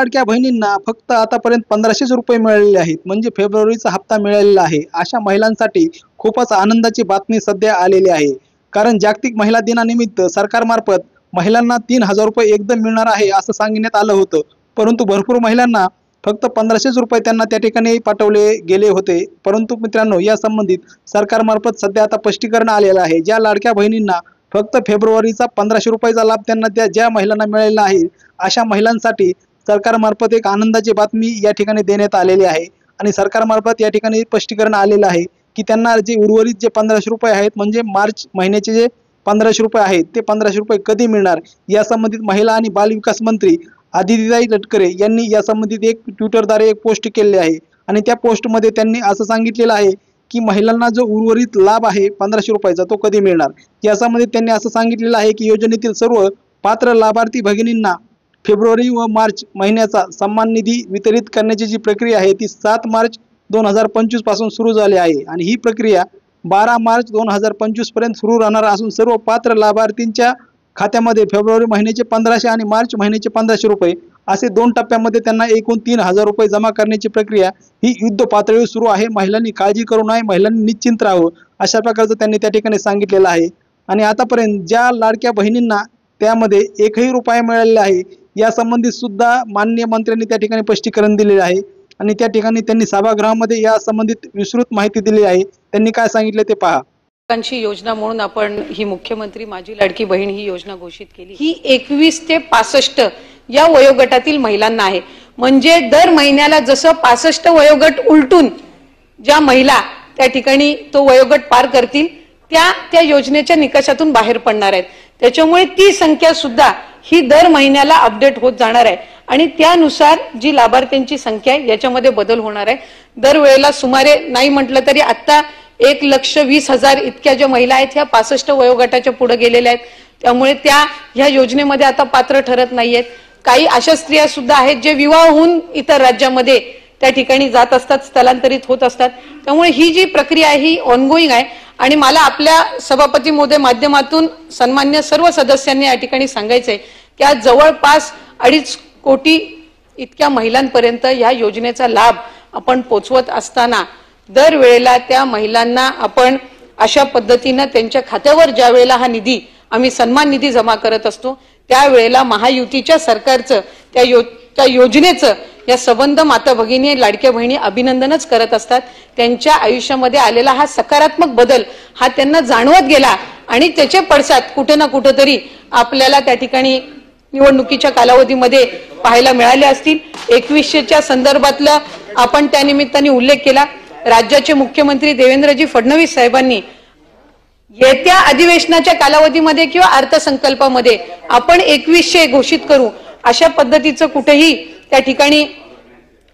लाडक्या बहिणींना फक्त आतापर्यंत 1500 रुपये मिळालेले आहेत, म्हणजे फेब्रुवारीचा हप्ता मिळालेला आहे. अशा महिलांसाठी खूपच आनंदाची बातमी सध्या आलेली आहे. कारण जागतिक महिला दिनानिमित्त सरकारमार्फत महिलांना 3000 रुपये एकदम मिळणार आहे असं सांगण्यात आलं होतं. परंतु भरपूर महिलांना फक्त 1500 रुपये त्यांना त्या ठिकाणी पाठवले गेले होते. परंतु मित्रांनो, या संबंधित सरकारमार्फत सध्या आता स्पष्टीकरण आलेलं आहे. ज्या लाडक्या बहिणींना फक्त फेब्रुवारीचा 1500 रुपयाचा लाभ त्यांना ज्या महिलांना मिळालेला आहे, अशा महिलांसाठी सरकारमार्फत एक आनंदाची बातमी या ठिकाणी देण्यात आलेली आहे. आणि सरकारमार्फत या ठिकाणी स्पष्टीकरण आलेलं आहे की त्यांना जे उर्वरित जे 1500 रुपये आहेत, म्हणजे मार्च महिन्याचे जे 1500 रुपये आहेत, ते 1500 रुपये कधी मिळणार या संबंधित महिला आणि बालविकास मंत्री आदितीताई तटकरे यांनी या संबंधित एक ट्विटरद्वारे एक पोस्ट केलेली आहे. आणि त्या पोस्टमध्ये त्यांनी असं सांगितलेलं आहे की महिलांना जो उर्वरित लाभ आहे 1500 रुपयाचा तो कधी मिळणार. या संबंधित त्यांनी असं सांगितलेलं आहे की योजनेतील सर्व पात्र लाभार्थी भगिनींना फेब्रुवारी व मार्च महिन्याचा सन्मान निधी वितरित करण्याची जी प्रक्रिया आहे ती 7 मार्च 2025 पासून सुरू झाली आहे. आणि ही प्रक्रिया 12 मार्च 2025 पर्यंत सुरू राहणार असून सर्व पात्र लाभार्थींच्या खात्यामध्ये फेब्रुवारी महिन्याचे 1500 आणि मार्च महिन्याचे 1500 रुपये असे 2 टप्प्यामध्ये त्यांना एकूण 3000 रुपये जमा करण्याची प्रक्रिया ही युद्ध पातळीवर सुरू आहे. महिलांनी काळजी करू नये, महिलांनी निश्चिंत राहावं अशा प्रकारचं त्यांनी त्या ठिकाणी सांगितलेलं आहे. आणि आतापर्यंत ज्या लाडक्या बहिणींना त्यामध्ये 1ही रुपया मिळालेला आहे, या संबंधित सुद्धा माननीय मंत्र्यांनी त्या ठिकाणी स्पष्टीकरण दिलेले आहे. आणि त्या ठिकाणी त्यांनी सभागृहामध्ये या संबंधित विस्तृत माहिती दिली आहे. त्यांनी काय सांगितले ते पहा. योजना म्हणून आपण ही मुख्यमंत्री माझी लाडकी बहीण ही योजना घोषित केली. ही 21 ते 65 या वयोगटातील महिलांना आहे. म्हणजे दर महिन्याला जसं 65 वयोगट उलटून ज्या महिला त्या ठिकाणी तो वयोगट पार करतील त्या योजनेच्या निकषातून बाहेर पडणार आहेत. त्याच्यामुळे ती संख्या सुद्धा ही दर महिन्याला अपडेट होत जाणार आहे. आणि त्यानुसार जी लाभार्थ्यांची संख्या आहे याच्यामध्ये बदल होणार आहे. दरवेळेला सुमारे नाही म्हटलं तरी आता 1,20,000 इतक्या ज्या महिला आहेत ह्या 65 वयोगटाच्या पुढे गेलेल्या आहेत. त्यामुळे त्या ह्या योजनेमध्ये आता पात्र ठरत नाहीयेत. काही अशा स्त्रिया सुद्धा आहेत जे विवाह होऊन इतर राज्यामध्ये त्या ठिकाणी जात असतात, स्थलांतरित होत असतात. त्यामुळे ही जी प्रक्रिया आहे ही ऑनगोईंग आहे. आणि मला आपल्या सभापती महोदय माध्यमातून सन्मान्य सर्व सदस्यांनी या ठिकाणी सांगायचंय की आज जवळपास 2.5 कोटी इतक्या महिलांपर्यंत या योजनेचा लाभ आपण पोचवत असताना दरवेळेला त्या महिलांना आपण अशा पद्धतीने त्यांच्या खात्यावर ज्या वेळेला हा निधी आम्ही सन्मान निधी जमा करत असतो त्यावेळेला महायुतीच्या सरकारचं त्या योजनेचं या सबंध माता भगिनी लाडक्या बहिणी अभिनंदनच करत असतात. त्यांच्या आयुष्यामध्ये आलेला हा सकारात्मक बदल हा त्यांना जाणवत गेला आणि त्याचे पडसाद कुठे ना कुठेतरी आपल्याला त्या ठिकाणी निवडणुकीच्या कालावधीमध्ये पाहायला मिळाले असतील. 2100च्या संदर्भातला आपण त्या निमित्ताने उल्लेख केला. राज्याचे मुख्यमंत्री देवेंद्रजी फडणवीस साहेबांनी येत्या अधिवेशनाच्या कालावधीमध्ये किंवा अर्थसंकल्पामध्ये आपण 2100 घोषित करू अशा पद्धतीचं कुठेही त्या ठिकाणी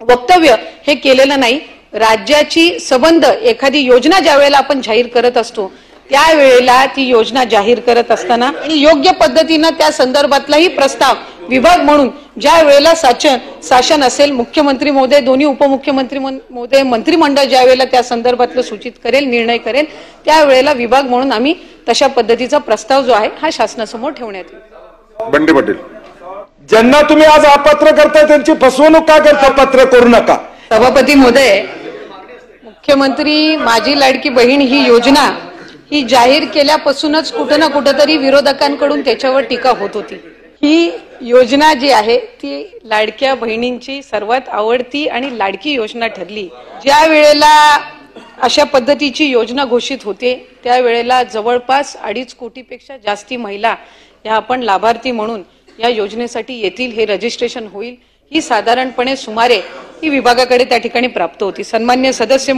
वक्तव्य हे केलेलं नाही. राज्याची सबंध एखादी योजना ज्या वेळेला आपण जाहीर करत असतो त्यावेळेला ती योजना जाहीर करत असताना आणि योग्य पद्धतीने त्या संदर्भातलाही प्रस्ताव विभाग म्हणून ज्या वेळेला शासन असेल, मुख्यमंत्री महोदय, दोन्ही उपमुख्यमंत्री महोदय, मंत्रिमंडळ ज्या वेळेला त्या संदर्भातलं सूचित करेल, निर्णय करेल, त्यावेळेला विभाग म्हणून आम्ही तशा पद्धतीचा प्रस्ताव जो आहे हा शासनासमोर ठेवण्यात येईल. बंडी पाटील, ज्यांना तुम्ही आज अपात्र करता त्यांची फसवणूक का करता? पात्र करू नका. सभापती महोदय, मुख्यमंत्री माझी लाडकी बहीण ही योजना ही जाहीर केल्यापासूनच कुठं ना कुठेतरी विरोधकांकडून त्याच्यावर टीका होत होती. ही योजना जी आहे ती लाडक्या बहिणींची सर्वात आवडती आणि लाडकी योजना ठरली. ज्या वेळेला अशा पद्धतीची योजना घोषित होते त्यावेळेला जवळपास 2.5 कोटीपेक्षा जास्ती महिला या आपण लाभार्थी म्हणून या योजनेसाठी येतील, हे रजिस्ट्रेशन होईल. ही साधारणपणे सुमारे ही विभागाकडे त्या ठिकाणी प्राप्त होती. सन्मान्य सदस्य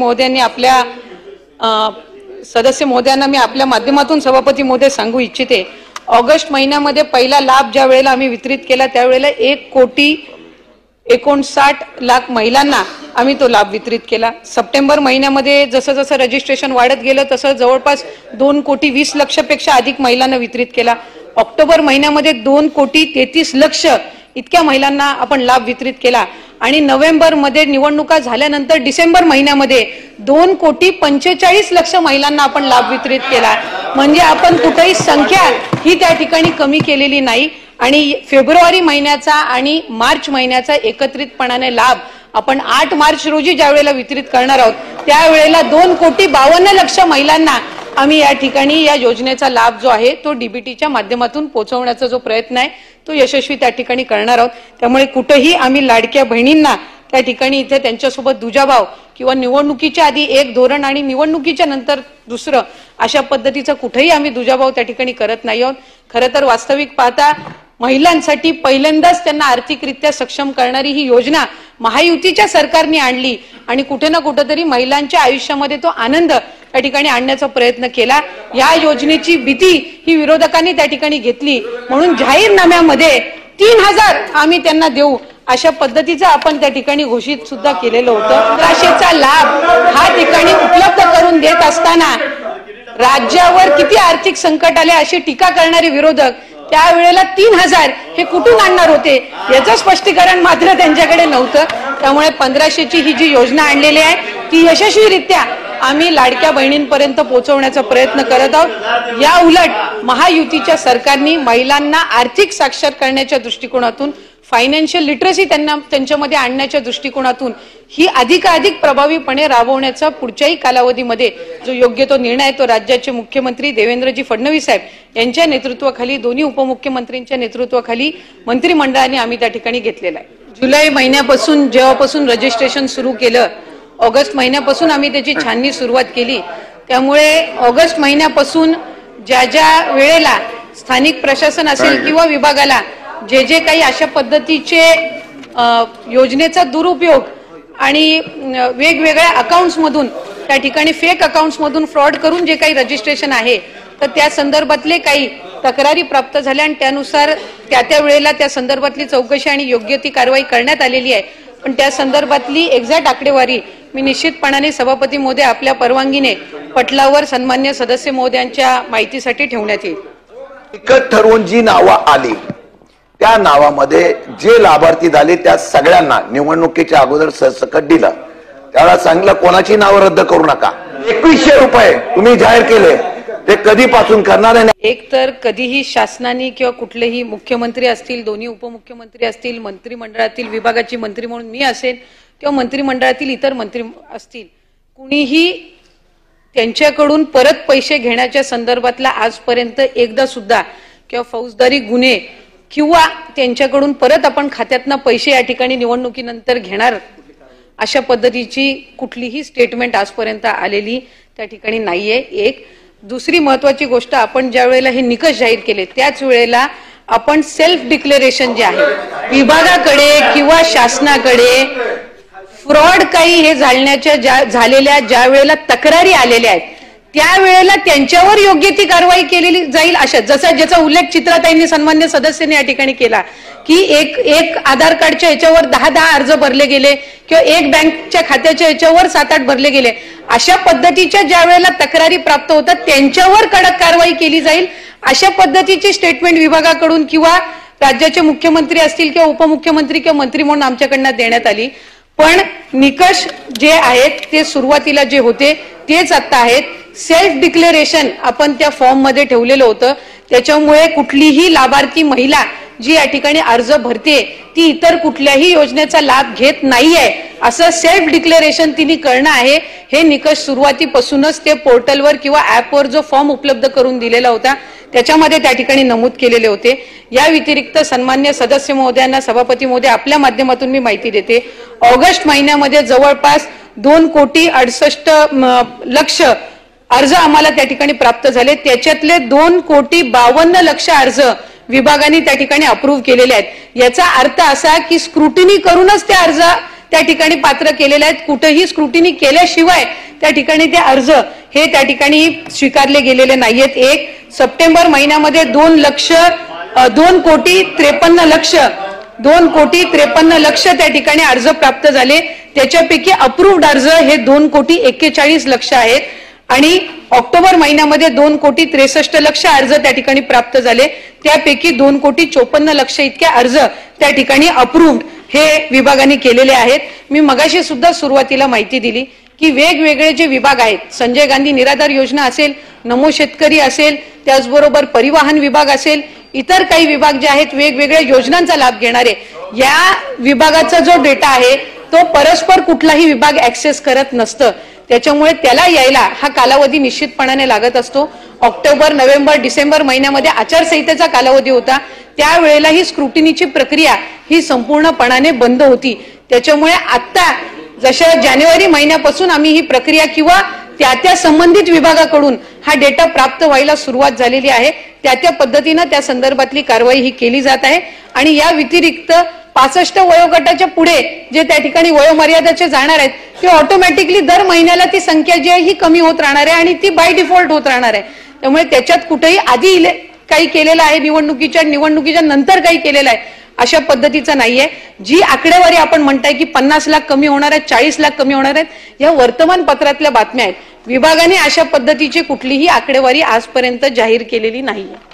महोदयांना मी आपल्या माध्यमातून सभापती महोदय सांगू इच्छिते, ऑगस्ट महिन्यामध्ये पहिला लाभ ज्या वेळेला आम्ही वितरित केला त्यावेळेला 1,59,00,000 महिलांना आम्ही तो लाभ वितरित केला. सप्टेंबर महिन्यामध्ये जसं जसं रजिस्ट्रेशन वाढत गेलं तसं जवळपास 2,20,00,000 पेक्षा अधिक महिलांना वितरित केला. ऑक्टोबर महिन्यामध्ये 2,33,00,000 इतक्या महिलांना आपण लाभ वितरित केला. आणि नोव्हेंबर मध्ये निवडणुका झाल्यानंतर डिसेंबर महिन्यामध्ये 2,45,00,000 महिलांना आपण लाभ वितरित केला. म्हणजे आपण कुठेही संख्या ही त्या ठिकाणी कमी केलेली नाही. आणि फेब्रुवारी महिन्याचा आणि मार्च महिन्याचा एकत्रितपणाने लाभ आपण 8 मार्च रोजी ज्या वेळेला वितरित करणार आहोत त्यावेळेला 2,52,00,000 महिलांना आम्ही या ठिकाणी या योजनेचा लाभ जो आहे तो डीबीटीच्या माध्यमातून पोहोचवण्याचा जो प्रयत्न आहे तो यशस्वी त्या ठिकाणी करणार आहोत। त्यामुळे कुठेही आम्ही लाडक्या बहिणींना त्या ठिकाणी इथे त्यांच्यासोबत दुजाभाव किंवा निवडणुकीच्या आधी एक धोरण आणि निवडणुकीच्या नंतर दुसरं अशा पद्धतीचा कुठेही आम्ही दुजाभाव त्या ठिकाणी करत नाही आहोत। खरं तर वास्तविक पाहता महिलांसाठी पहिल्यांदाच त्यांना आर्थिकरित्या सक्षम करणारी ही योजना महायुतीच्या सरकारने आणली आणि कुठे ना कुठेतरी महिलांच्या आयुष्यामध्ये तो आनंद त्या ठिकाणी आणण्याचा प्रयत्न केला। या योजनेची भीती ही विरोधकांनी त्या ठिकाणी घेतली म्हणून जाहीरनाम्यामध्ये 3,000 आम्ही त्यांना देऊ अशा पद्धतीचं आपण त्या ठिकाणी घोषित सुद्धा केलेलं होतं। 1500चा लाभ हा ठिकाणी उपलब्ध करून देत असताना राज्यावर किती आर्थिक संकट आले अशी टीका करणारे विरोधक त्यावेळेला 3,000 हे कुठून आणणार होते याचं स्पष्टीकरण मात्र त्यांच्याकडे नव्हतं। त्यामुळे 1500ची ही जी योजना आणलेली आहे ती यशस्वीरित्या आम्ही लाडक्या बहिणींपर्यंत पोहोचवण्याचा प्रयत्न करत आहोत। या उलट महायुतीच्या सरकारने महिलांना आर्थिक साक्षर करण्याच्या दृष्टिकोनातून फायनान्शियल लिटरसी त्यांच्यामध्ये आणण्याच्या दृष्टिकोनातून ही अधिकाधिक प्रभावीपणे राबवण्याचा पुढच्याही कालावधीमध्ये जो योग्य तो निर्णय आहे तो राज्याचे मुख्यमंत्री देवेंद्रजी फडणवीस साहेब यांच्या नेतृत्वाखाली दोन्ही उपमुख्यमंत्र्यांच्या नेतृत्वाखाली मंत्रिमंडळाने आम्ही त्या ठिकाणी घेतलेला आहे। जुलै महिन्यापासून जेव्हापासून रजिस्ट्रेशन सुरू केलं ऑगस्ट महिन्यापासून आम्ही त्याची छाननी सुरुवात केली। त्यामुळे ऑगस्ट महिन्यापासून ज्या ज्या वेळेला स्थानिक प्रशासन असेल किंवा विभागाला जे जे काही अशा पद्धतीचे योजनेचा दुरुपयोग आणि वेगवेगळ्या अकाउंट्स मधून त्या ठिकाणी फेक अकाउंट्स मधून फ्रॉड करून जे काही रजिस्ट्रेशन आहे तर त्या संदर्भातले काही तक्रारी प्राप्त झाल्या आणि त्यानुसार त्या वेळेला त्या संदर्भातली चौकशी आणि योग्य ती कारवाई करण्यात आलेली आहे। पण त्या संदर्भातली एक्झॅक्ट आकडेवारी मी निश्चितपणाने सभापती महोदय आपल्या परवानगीने पटलावर सन्मान्य सदस्य महोदयांच्या माहितीसाठी ठेवण्यात येईल। एकच ठरवून जी नावं आली त्या नावामध्ये जे लाभार्थी झाले त्या सगळ्यांना निवडणुकीच्या अगोदर सरसकट दिलं। त्यावेळेला सांगितलं कोणाची नावं रद्द करू नका। 2100 रुपये तुम्ही जाहीर केले ते कधीपासून करणार आहे? एक तर कधीही शासनाने किंवा कुठलेही मुख्यमंत्री असतील दोन्ही उपमुख्यमंत्री असतील मंत्रिमंडळातील विभागाची मंत्री म्हणून मी असेल किंवा मंत्रिमंडळातील इतर मंत्री असतील कुणीही त्यांच्याकडून परत पैसे घेण्याच्या संदर्भातला आजपर्यंत एकदा सुद्धा किंवा फौजदारी गुन्हे किंवा त्यांच्याकडून परत आपण खात्यातनं पैसे या ठिकाणी निवडणुकीनंतर घेणार अशा पद्धतीची कुठलीही स्टेटमेंट आजपर्यंत आलेली त्या ठिकाणी नाहीये। एक दुसरी महत्वाची गोष्ट आपण ज्या वेळेला हे निकष जाहीर केले त्याच वेळेला आपण सेल्फ डिक्लेरेशन जे आहे विभागाकडे किंवा शासनाकडे फ्रॉड काही हे झालेल्या ज्या वेळेला तक्रारी आलेल्या आहेत त्यावेळेला त्यांच्यावर योग्य ती कारवाई केलेली जाईल अशा जसा ज्याचा उल्लेख चित्राताईंनी सन्मान्य सदस्यांनी या ठिकाणी केला की एक आधार कार्डच्या याच्यावर 10 अर्ज भरले गेले किंवा एक बँकच्या खात्याच्या याच्यावर 7-8 भरले गेले अशा पद्धतीच्या ज्या वेळेला तक्रारी प्राप्त होतात त्यांच्यावर कडक कारवाई केली जाईल अशा पद्धतीची स्टेटमेंट विभागाकडून किंवा राज्याचे मुख्यमंत्री असतील किंवा उपमुख्यमंत्री किंवा मंत्री म्हणून आमच्याकडनं देण्यात आली। पण निकष जे आहेत ते सुरुवातीला जे होते तेच आता आहेत। सेल्फ डिक्लेरेशन आपण त्या फॉर्म मध्ये ठेवलेलं होतं त्याच्यामुळे कुठलीही लाभार्थी महिला जी या ठिकाणी अर्ज भरते ती इतर कुठल्याही योजनेचा लाभ घेत नाहीये असं सेल्फ डिक्लेरेशन तिने करणं आहे। हे निकष सुरुवातीपासूनच ते पोर्टलवर किंवा ऍपवर जो फॉर्म उपलब्ध करून दिलेला होता त्याच्यामध्ये त्या ठिकाणी नमूद केलेले होते। या व्यतिरिक्त सन्मान्य सदस्य महोदयांना सभापती महोदय आपल्या माध्यमातून मी माहिती देते ऑगस्ट महिन्यामध्ये जवळपास 2,68,00,000 अर्ज आम्हाला त्या ठिकाणी प्राप्त झाले त्याच्यातले 2,52,00,000 अर्ज विभागाने त्या ठिकाणी अप्रूव्ह केलेले आहेत। याचा अर्थ असा की स्क्रुटिनी करूनच ते अर्ज त्या ठिकाणी पात्र केलेले आहेत कुठेही स्क्रुटिनी केल्याशिवाय त्या ठिकाणी ते अर्ज हे त्या ठिकाणी स्वीकारले गेलेले नाहीयेत। एक सप्टेंबर महिन्यामध्ये 2,53,00,000 त्या ठिकाणी अर्ज प्राप्त झाले त्याच्यापैकी अप्रूव्ड अर्ज हे 2,41,00,000 आहेत आणि ऑक्टोबर महिन्यामध्ये 2,63,00,000 अर्ज त्या ठिकाणी प्राप्त झाले त्यापैकी 2,54,00,000 इतके अर्ज त्या ठिकाणी अप्रूव्ड हे विभागाने केलेले आहेत। मी मगाशी सुद्धा सुरुवातीला माहिती दिली की वेगवेगळे जे विभाग आहेत संजय गांधी निराधार योजना असेल नमो शेतकरी असेल त्याचबरोबर परिवहन विभाग असेल इतर काही विभाग जे आहेत वेगवेगळ्या योजनांचा लाभ घेणारे, या विभागाचा जो डेटा आहे तो परस्पर कुठलाही विभाग ऍक्सेस करत नसतं. त्याच्यामुळे त्याला यायला हा कालावधी निश्चितपणाने लागत असतो. ऑक्टोबर, नोव्हेंबर, डिसेंबर महिन्यामध्ये आचारसंहितेचा कालावधी होता, त्यावेळेला ही स्क्रुटिनीची प्रक्रिया ही संपूर्णपणाने बंद होती. त्याच्यामुळे आता जशा जानेवारी महिन्यापासून आम्ही ही प्रक्रिया किंवा त्या संबंधित विभागाकडून हा डेटा प्राप्त व्हायला सुरुवात झालेली आहे. त्या पद्धतीने त्या संदर्भातली कारवाई ही केली जात आहे. आणि या व्यतिरिक्त 65 वयोगटाच्या पुढे जे त्या ठिकाणी वयोमर्यादाचे जाणार आहेत ते ऑटोमॅटिकली दर महिन्याला ती संख्या जी आहे ही कमी होत राहणार आहे आणि ती बाय डिफॉल्ट होत राहणार आहे. त्यामुळे त्याच्यात कुठेही आधी काही केलेलं आहे निवडणुकीच्या नंतर काही केलेलं आहे अशा पद्धतीचं नाहीये. जी आकडेवारी आपण म्हणताय की 50 लाख कमी होणार आहेत, 40 लाख कमी होणार आहेत, या वर्तमानपत्रातल्या बातम्या आहेत. विभागाने अशा पद्धतीची कुठलीही आकडेवारी आजपर्यंत जाहीर केलेली नाहीये.